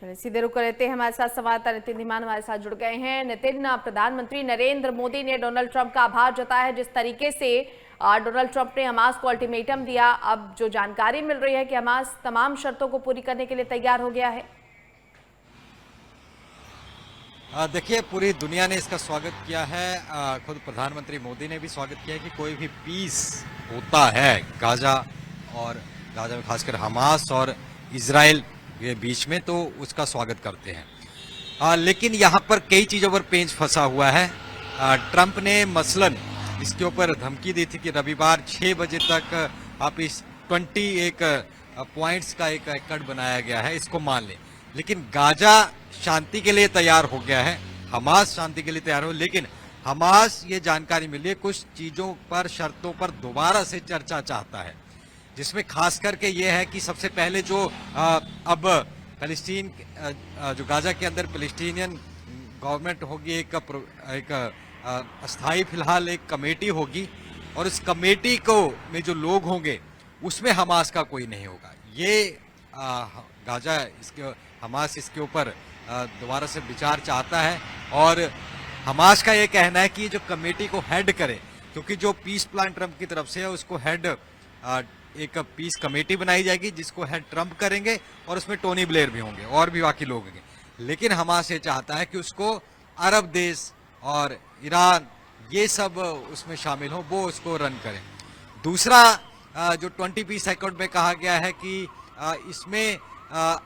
चलिए सीधे रुक लेते हैं। हमारे साथ संवाददाता नितिन धीमान हमारे साथ जुड़ गए हैं। नितिन, प्रधानमंत्री नरेंद्र मोदी ने डोनाल्ड ट्रंप का आभार जताया है जिस तरीके से डोनाल्ड ट्रंप ने हमास को अल्टीमेटम दिया। अब जो जानकारी मिल रही है कि हमास तमाम शर्तों को पूरी करने के लिए तैयार हो गया है। देखिए, पूरी दुनिया ने इसका स्वागत किया है। खुद प्रधानमंत्री मोदी ने भी स्वागत किया है कि कोई भी पीस होता है गाजा में खासकर हमास और इजराइल के बीच में, तो उसका स्वागत करते हैं। लेकिन यहाँ पर कई चीज़ों पर पेंच फंसा हुआ है। ट्रंप ने मसलन इसके ऊपर धमकी दी थी कि रविवार 6 बजे तक आप इस 21 पॉइंट्स का एक एकड़ बनाया गया है, इसको मान लें। लेकिन गाजा शांति के लिए तैयार हो गया है, हमास शांति के लिए तैयार हो, लेकिन हमास ये जानकारी मिली है कुछ चीज़ों पर, शर्तों पर दोबारा से चर्चा चाहता है, जिसमें खास करके ये है कि सबसे पहले जो अब फलस्तीन जो गाजा के अंदर फलस्तीनियन गवर्नमेंट होगी, एक अस्थाई फिलहाल एक कमेटी होगी, और उस कमेटी को में जो लोग होंगे उसमें हमास का कोई नहीं होगा। ये गाजा हमास इसके ऊपर दोबारा से विचार चाहता है, और हमास का ये कहना है कि जो कमेटी को हेड करे, क्योंकि जो पीस प्लान ट्रंप की तरफ से है उसको हेड एक पीस कमेटी बनाई जाएगी जिसको हेड ट्रंप करेंगे, और उसमें टोनी ब्लेयर भी होंगे और भी बाकी लोग होंगे। लेकिन हमास ये चाहता है कि उसको अरब देश और ईरान ये सब उसमें शामिल हो, वो उसको रन करें। दूसरा जो 20 पीस अकॉर्ड में कहा गया है कि इसमें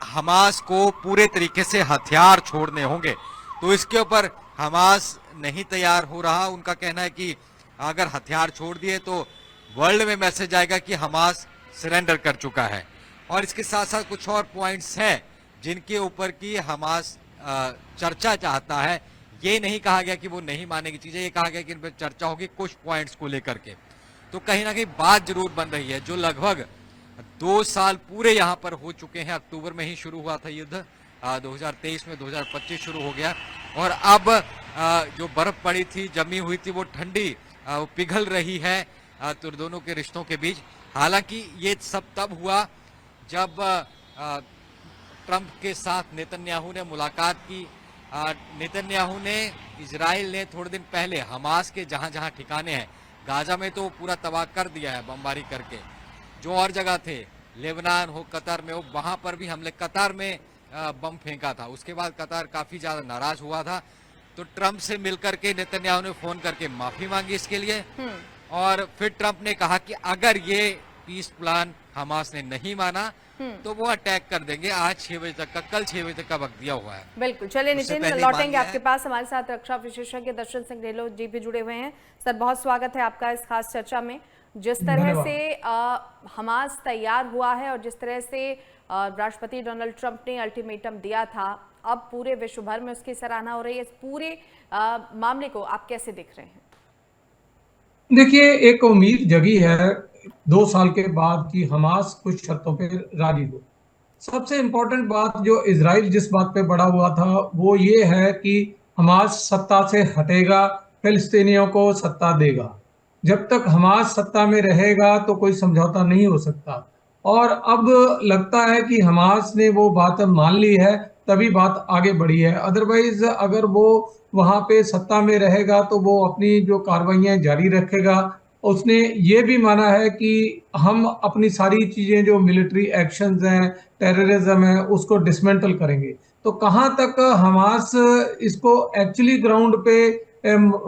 हमास को पूरे तरीके से हथियार छोड़ने होंगे, तो इसके ऊपर हमास नहीं तैयार हो रहा। उनका कहना है कि अगर हथियार छोड़ दिए तो वर्ल्ड में मैसेज आएगा कि हमास सरेंडर कर चुका है। और इसके साथ साथ कुछ और पॉइंट्स हैं जिनके ऊपर की हमास चर्चा चाहता है। ये नहीं कहा गया कि वो नहीं मानेगी चीजें, ये कहा गया कि इन पर चर्चा होगी कुछ पॉइंट्स को लेकर के। तो कहीं ना कहीं बात जरूर बन रही है। जो लगभग 2 साल पूरे यहाँ पर हो चुके हैं, अक्टूबर में ही शुरू हुआ था युद्ध, 2023 में 2025 शुरू हो गया, और अब जो बर्फ पड़ी थी, जमी हुई थी, वो ठंडी वो पिघल रही है तो दोनों के रिश्तों के बीच। हालांकि ये सब तब हुआ जब ट्रंप के साथ नेतन्याहू ने मुलाकात की। नेतन्याहू ने, इजराइल ने थोड़े दिन पहले हमास के जहां जहां ठिकाने हैं गाजा में तो पूरा तबाह कर दिया है बमबारी करके। जो और जगह थे, लेबनान हो, कतर में हो, वहां पर भी हमले, कतर में बम फेंका था। उसके बाद कतर काफी ज्यादा नाराज हुआ था, तो ट्रंप से मिलकर के नेतन्याहू ने फोन करके माफी मांगी इसके लिए। और फिर ट्रंप ने कहा कि अगर ये पीस प्लान हमास ने नहीं माना तो वो अटैक कर देंगे। आज 6 बजे तक का, कल 6 बजे तक का वक्त दिया हुआ है। बिल्कुल, चलिए नितिन, लौटेंगे आपके पास। हमारे साथ रक्षा विशेषज्ञ दर्शन सिंह ढेलो जी भी जुड़े हुए हैं। सर, बहुत स्वागत है आपका इस खास चर्चा में। जिस तरह से हमास तैयार हुआ है और जिस तरह से राष्ट्रपति डोनाल्ड ट्रंप ने अल्टीमेटम दिया था, अब पूरे विश्व भर में उसकी सराहना हो रही है। इस पूरे मामले को आप कैसे देख रहे हैं? देखिए, एक उम्मीद जगी है 2 साल के बाद कि हमास कुछ शर्तों पे राजी हो। सबसे इम्पोर्टेंट बात जो इजराइल जिस बात पे बड़ा हुआ था वो ये है कि हमास सत्ता से हटेगा, फिलिस्तीनियों को सत्ता देगा। जब तक हमास सत्ता में रहेगा तो कोई समझौता नहीं हो सकता। और अब लगता है कि हमास ने वो बात मान ली है, तभी बात आगे बढ़ी है। अदरवाइज अगर वो वहां पे सत्ता में रहेगा तो वो अपनी जो कार्रवाइयां जारी रखेगा। उसने ये भी माना है कि हम अपनी सारी चीजें जो मिलिट्री एक्शंस हैं, टेररिज्म है, उसको डिसमेंटल करेंगे। तो कहाँ तक हमास इसको एक्चुअली ग्राउंड पे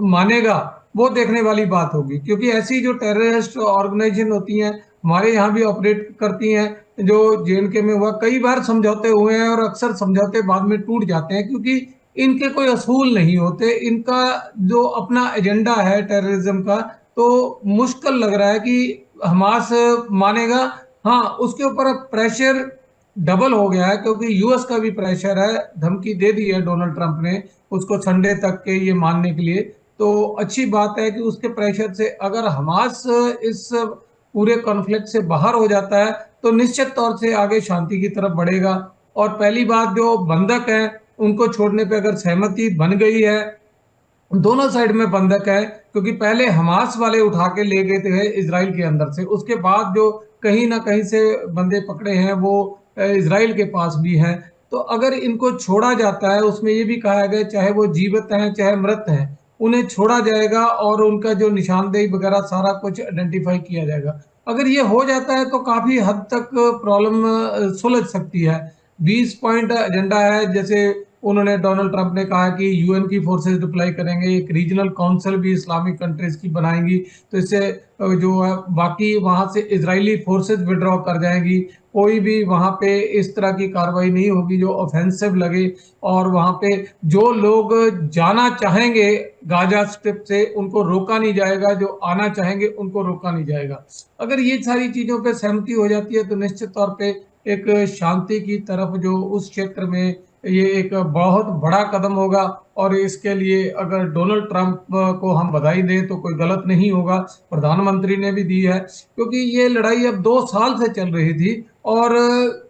मानेगा, वो देखने वाली बात होगी। क्योंकि ऐसी जो टेररिस्ट ऑर्गेनाइजेशन होती हैं, हमारे यहाँ भी ऑपरेट करती हैं। जो JNK में हुआ, कई बार समझौते हुए हैं और अक्सर समझौते बाद में टूट जाते हैं क्योंकि इनके कोई असूल नहीं होते। इनका जो अपना एजेंडा है टेररिज्म का, तो मुश्किल लग रहा है कि हमास मानेगा। हाँ, उसके ऊपर अब प्रेशर डबल हो गया है क्योंकि US का भी प्रेशर है। धमकी दे दी है डोनाल्ड ट्रंप ने उसको संडे तक के ये मानने के लिए। तो अच्छी बात है कि उसके प्रेशर से अगर हमास इस पूरे कॉन्फ्लिक्ट से बाहर हो जाता है तो निश्चित तौर से आगे शांति की तरफ बढ़ेगा। और पहली बात, जो बंधक हैं उनको छोड़ने पे अगर सहमति बन गई है, दोनों साइड में बंधक है, क्योंकि पहले हमास वाले उठा के ले गए थे इजराइल के अंदर से, उसके बाद जो कहीं ना कहीं से बंदे पकड़े हैं वो इजराइल के पास भी हैं। तो अगर इनको छोड़ा जाता है, उसमें ये भी कहा गया चाहे वो जीवित हैं चाहे मृत हैं, उन्हें छोड़ा जाएगा और उनका जो निशानदेही वगैरह सारा कुछ आइडेंटिफाई किया जाएगा। अगर ये हो जाता है तो काफी हद तक प्रॉब्लम सुलझ सकती है। 20 पॉइंट एजेंडा है, जैसे उन्होंने डोनाल्ड ट्रंप ने कहा कि यूएन की फोर्सेस डिप्लॉय करेंगे, एक रीजनल काउंसिल भी इस्लामिक कंट्रीज की बनाएंगी, तो इससे जो है बाकी वहां से इजरायली फोर्सेस विड्रॉ कर जाएंगी। कोई भी वहां पे इस तरह की कार्रवाई नहीं होगी जो ऑफेंसिव लगे, और वहां पे जो लोग जाना चाहेंगे गाजा स्ट्रिप से उनको रोका नहीं जाएगा, जो आना चाहेंगे उनको रोका नहीं जाएगा। अगर ये सारी चीजों पे सहमति हो जाती है तो निश्चित तौर पे एक शांति की तरफ जो उस क्षेत्र में ये एक बहुत बड़ा कदम होगा, और इसके लिए अगर डोनाल्ड ट्रंप को हम बधाई दें तो कोई गलत नहीं होगा। प्रधानमंत्री ने भी दी है, क्योंकि ये लड़ाई अब 2 साल से चल रही थी और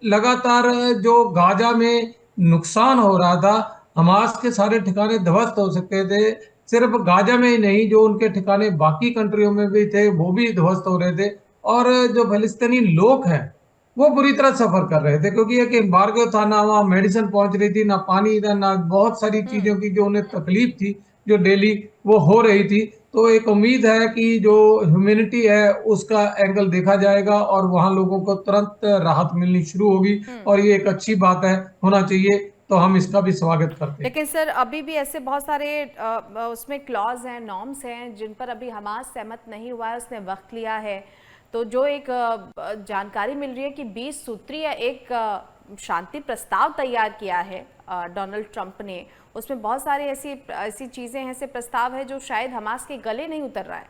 लगातार जो गाजा में नुकसान हो रहा था, हमास के सारे ठिकाने ध्वस्त हो सकते थे। सिर्फ गाजा में ही नहीं, जो उनके ठिकाने बाकी कंट्रियों में भी थे वो भी ध्वस्त हो रहे थे, और जो फिलिस्तीनी लोग हैं वो बुरी तरह सफर कर रहे थे, क्योंकि एक एम्बार्गो था, ना वहाँ मेडिसिन पहुंच रही थी, ना पानी इधर, ना बहुत सारी चीजों की जो उन्हें तकलीफ थी जो डेली वो हो रही थी। तो एक उम्मीद है कि जो ह्यूमैनिटी है उसका एंगल देखा जाएगा और वहां लोगों को तुरंत राहत मिलनी शुरू होगी, और ये एक अच्छी बात है, होना चाहिए, तो हम इसका भी स्वागत करते हैं। लेकिन सर अभी भी ऐसे बहुत सारे उसमें क्लॉज हैं, नॉर्म्स हैं जिन पर अभी हमास सहमत नहीं हुआ है, उसने वक्त लिया है। तो जो एक जानकारी मिल रही है कि 20 सूत्री या एक शांति प्रस्ताव तैयार किया है डोनाल्ड ट्रंप ने, उसमें बहुत सारी ऐसी चीजें हैं, ऐसे प्रस्ताव है जो शायद हमास के गले नहीं उतर रहा है।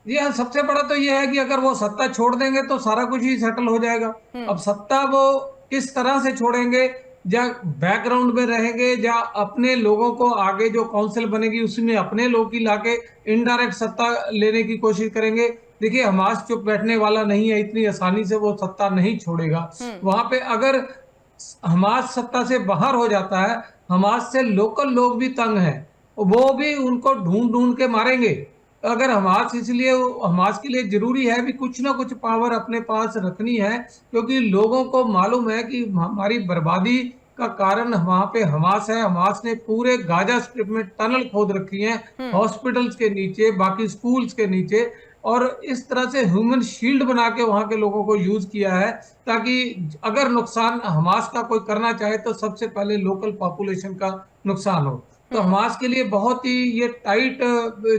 जी हाँ, सबसे बड़ा तो यह है कि अगर वो सत्ता छोड़ देंगे तो सारा कुछ ही सेटल हो जाएगा। अब सत्ता वो किस तरह से छोड़ेंगे, या बैकग्राउंड में रहेंगे, या अपने लोगों को आगे जो काउंसिल बनेगी उसमें अपने लोग ही लाके इनडायरेक्ट सत्ता लेने की कोशिश करेंगे। देखिए, हमास चुप बैठने वाला नहीं है, इतनी आसानी से वो सत्ता नहीं छोड़ेगा। वहां पे अगर हमास सत्ता से बाहर हो जाता है, हमास से लोकल लोग भी तंग हैं, वो भी उनको ढूंढ ढूंढ के मारेंगे। अगर हमास, इसलिए हमास के लिए जरूरी है भी कुछ ना कुछ पावर अपने पास रखनी है, क्योंकि लोगों को मालूम है कि हमारी बर्बादी का कारण वहां पे हमास है। हमास ने पूरे गाजा स्ट्रिप में टनल खोद रखी हैं, हॉस्पिटल्स के नीचे, बाकी स्कूल्स के नीचे, और इस तरह से ह्यूमन शील्ड बना के वहां के लोगों को यूज किया है, ताकि अगर नुकसान हमास का कोई करना चाहे तो सबसे पहले लोकल पॉपुलेशन का नुकसान हो। तो हमास के लिए बहुत ही ये टाइट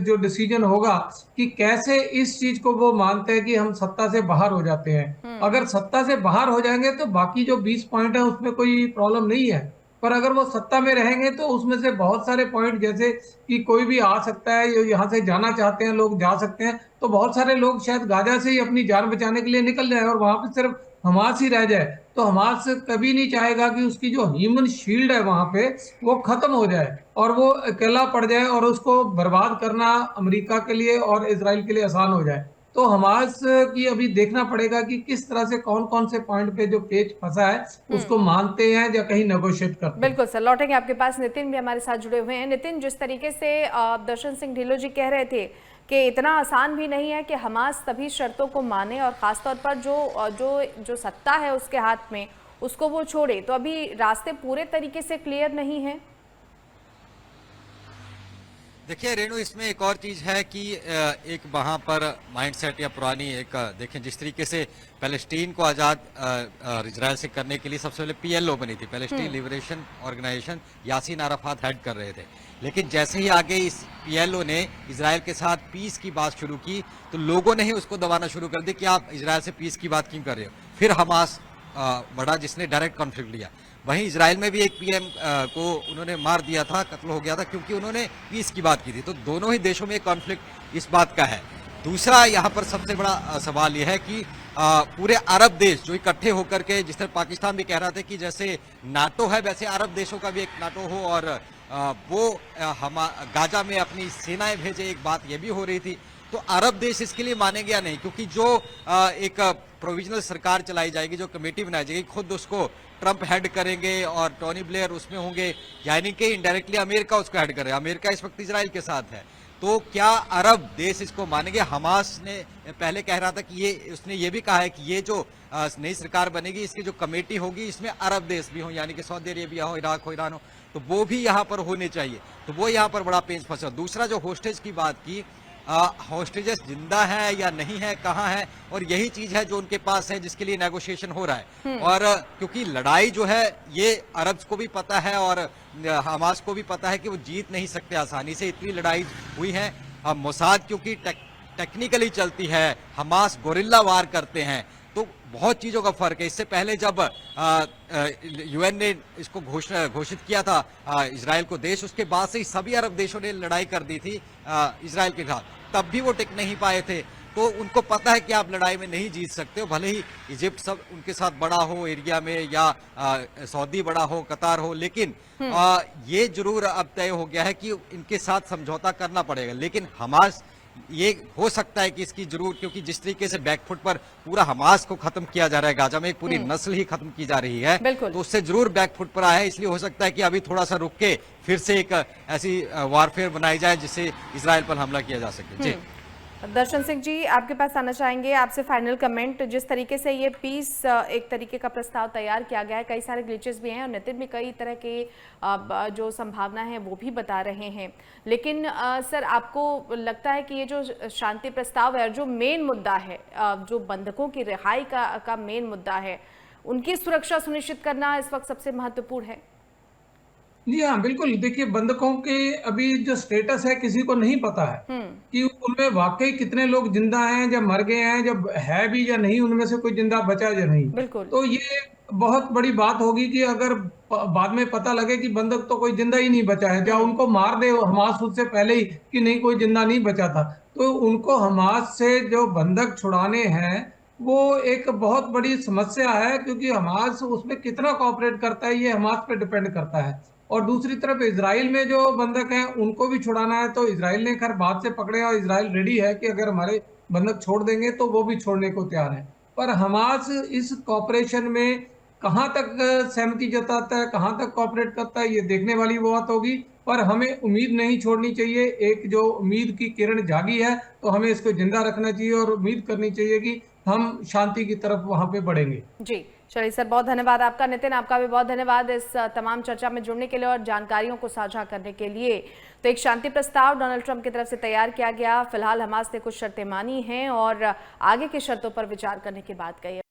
जो डिसीजन होगा कि कैसे इस चीज को वो मानते हैं कि हम सत्ता से बाहर हो जाते हैं। अगर सत्ता से बाहर हो जाएंगे तो बाकी जो 20 पॉइंट है उसमें कोई प्रॉब्लम नहीं है, पर अगर वो सत्ता में रहेंगे तो उसमें से बहुत सारे पॉइंट, जैसे कि कोई भी आ सकता है, यहाँ से जाना चाहते हैं लोग जा सकते हैं, तो बहुत सारे लोग शायद गाजा से ही अपनी जान बचाने के लिए निकल जाए और वहां पे सिर्फ हमास ही रह जाए। तो हमास कभी नहीं चाहेगा कि उसकी जो ह्यूमन शील्ड है वहां पे वो खत्म हो जाए और वो अकेला पड़ जाए, और उसको बर्बाद करना अमेरिका के लिए और इजराइल के लिए आसान हो जाए। तो हमास की अभी देखना पड़ेगा कि किस तरह से कौन कौन से पॉइंट पे जो पेच फंसा है उसको मानते हैं या कहीं नेगोशिएट करते हैं। बिल्कुल सर, लौटेंगे आपके पास। नितिन भी हमारे साथ जुड़े हुए हैं। नितिन, जिस तरीके से दर्शन सिंह ढिल्लों जी कह रहे थे कि इतना आसान भी नहीं है कि हमास सभी शर्तों को माने और खासतौर पर जो सत्ता है उसके हाथ में उसको वो छोड़े, तो अभी रास्ते पूरे तरीके से क्लियर नहीं है। देखिए रेणु, इसमें एक और चीज है कि एक वहां पर माइंडसेट या पुरानी एक देखें जिस तरीके से पैलेस्टीन को आजाद इजराइल से करने के लिए सबसे पहले पीएलओ बनी थी, Palestine Liberation Organization, Yasser Arafat head कर रहे थे। लेकिन जैसे ही आगे इस पीएलओ ने इजराइल के साथ पीस की बात शुरू की तो लोगों ने ही उसको दबाना शुरू कर दी कि आप इजराइल से पीस की बात क्यों कर रहे हो। फिर हमास बड़ा जिसने डायरेक्ट कॉन्फ्लिक्ट लिया। वहीं इजराइल में भी एक पीएम को उन्होंने मार दिया था, कत्ल हो गया था, क्योंकि उन्होंने पीस की बात की थी। तो दोनों ही देशों में कॉन्फ्लिक्ट इस बात का है। दूसरा यहाँ पर सबसे बड़ा सवाल यह है कि पूरे अरब देश जो इकट्ठे होकर के, जिस तरह पाकिस्तान भी कह रहा था कि जैसे नाटो है वैसे अरब देशों का भी एक नाटो हो और वो हम गाजा में अपनी सेनाएं भेजे, एक बात यह भी हो रही थी। तो अरब देश इसके लिए मानेंगे या नहीं, क्योंकि जो एक प्रोविजनल सरकार चलाई जाएगी, जो कमेटी बनाई जाएगी, खुद उसको ट्रंप हेड करेंगे और टोनी ब्लेयर उसमें होंगे, यानी कि इनडायरेक्टली अमेरिका उसको हेड करेगा। अमेरिका इस वक्त इजराइल के साथ है। तो क्या अरब देश इसको मानेंगे? हमास ने पहले कह रहा था कि उसने ये भी कहा है कि ये जो नई सरकार बनेगी, इसकी जो कमेटी होगी इसमें अरब देश भी हो, यानी कि सऊदी अरेबिया हो, इराक हो, ईरान हो, तो वो भी यहाँ पर होने चाहिए। तो वो यहाँ पर बड़ा पेंच फंसा। दूसरा जो होस्टेज की बात की, होस्टेजेस जिंदा है या नहीं है, कहाँ है, और यही चीज है जो उनके पास है जिसके लिए नेगोशिएशन हो रहा है। और क्योंकि लड़ाई जो है ये अरब को भी पता है और हमास को भी पता है कि वो जीत नहीं सकते आसानी से, इतनी लड़ाई हुई है। अब मोसाद क्योंकि टेक्निकली चलती है, हमास गोरिल्ला वार करते हैं, तो बहुत चीजों का फर्क है। इससे पहले जब यूएन ने इसको घोषित किया था इजराइल को देश, उसके बाद से ही सभी अरब देशों ने लड़ाई कर दी थी इजराइल के खिलाफ, तब भी वो टिक नहीं पाए थे। तो उनको पता है कि आप लड़ाई में नहीं जीत सकते हो, भले ही इजिप्ट सब उनके साथ बड़ा हो एरिया में, या सऊदी बड़ा हो, कतार हो, लेकिन ये जरूर अब तय हो गया है कि इनके साथ समझौता करना पड़ेगा। लेकिन हमास, ये हो सकता है कि इसकी जरूर, क्योंकि जिस तरीके से बैकफुट पर पूरा हमास को खत्म किया जा रहा है, गाजा में एक पूरी नस्ल ही खत्म की जा रही है, तो उससे जरूर बैकफुट पर आया है। इसलिए हो सकता है कि अभी थोड़ा सा रुक के फिर से एक ऐसी वारफेयर बनाई जाए जिससे इजराइल पर हमला किया जा सके। जी दर्शन सिंह जी, आपके पास आना चाहेंगे, आपसे फाइनल कमेंट। जिस तरीके से ये पीस एक तरीके का प्रस्ताव तैयार किया गया है, कई सारे ग्लिचेस भी हैं और नितिन भी कई तरह के जो संभावना है वो भी बता रहे हैं, लेकिन सर आपको लगता है कि ये जो शांति प्रस्ताव है और जो मेन मुद्दा है, जो बंधकों की रिहाई का मेन मुद्दा है, उनकी सुरक्षा सुनिश्चित करना इस वक्त सबसे महत्वपूर्ण है? जी हाँ, बिल्कुल। देखिए, बंधकों के अभी जो स्टेटस है किसी को नहीं पता है कि उनमें वाकई कितने लोग जिंदा हैं, जब मर गए हैं, जब है भी या नहीं, उनमें से कोई जिंदा बचा या नहीं। बिल्कुल। तो ये बहुत बड़ी बात होगी कि अगर बाद में पता लगे कि बंधक तो कोई जिंदा ही नहीं बचा है, या उनको मार दे हमास उससे पहले ही कि नहीं कोई जिंदा नहीं बचा था, तो उनको हमास से जो बंधक छुड़ाने हैं वो एक बहुत बड़ी समस्या है, क्योंकि हमास उसमें कितना कॉपरेट करता है ये हमास पे डिपेंड करता है। और दूसरी तरफ इजराइल में जो बंधक हैं उनको भी छुड़ाना है, तो इजराइल ने खैर बाद से पकड़े और इजराइल रेडी है कि अगर हमारे बंधक छोड़ देंगे तो वो भी छोड़ने को तैयार है। पर हमास इस कॉपरेशन में कहाँ तक सहमति जताता है, कहाँ तक कॉपरेट करता है, ये देखने वाली बात होगी। पर हमें उम्मीद नहीं छोड़नी चाहिए। एक जो उम्मीद की किरण जागी है तो हमें इसको जिंदा रखना चाहिए और उम्मीद करनी चाहिए कि हम शांति की तरफ वहां पे बढ़ेंगे। जी चलिए सर, बहुत धन्यवाद आपका। नितिन, आपका भी बहुत धन्यवाद इस तमाम चर्चा में जुड़ने के लिए और जानकारियों को साझा करने के लिए। तो एक शांति प्रस्ताव डोनाल्ड ट्रंप की तरफ से तैयार किया गया। फिलहाल हमास ने कुछ शर्तें मानी हैं और आगे की शर्तों पर विचार करने की बात कही है।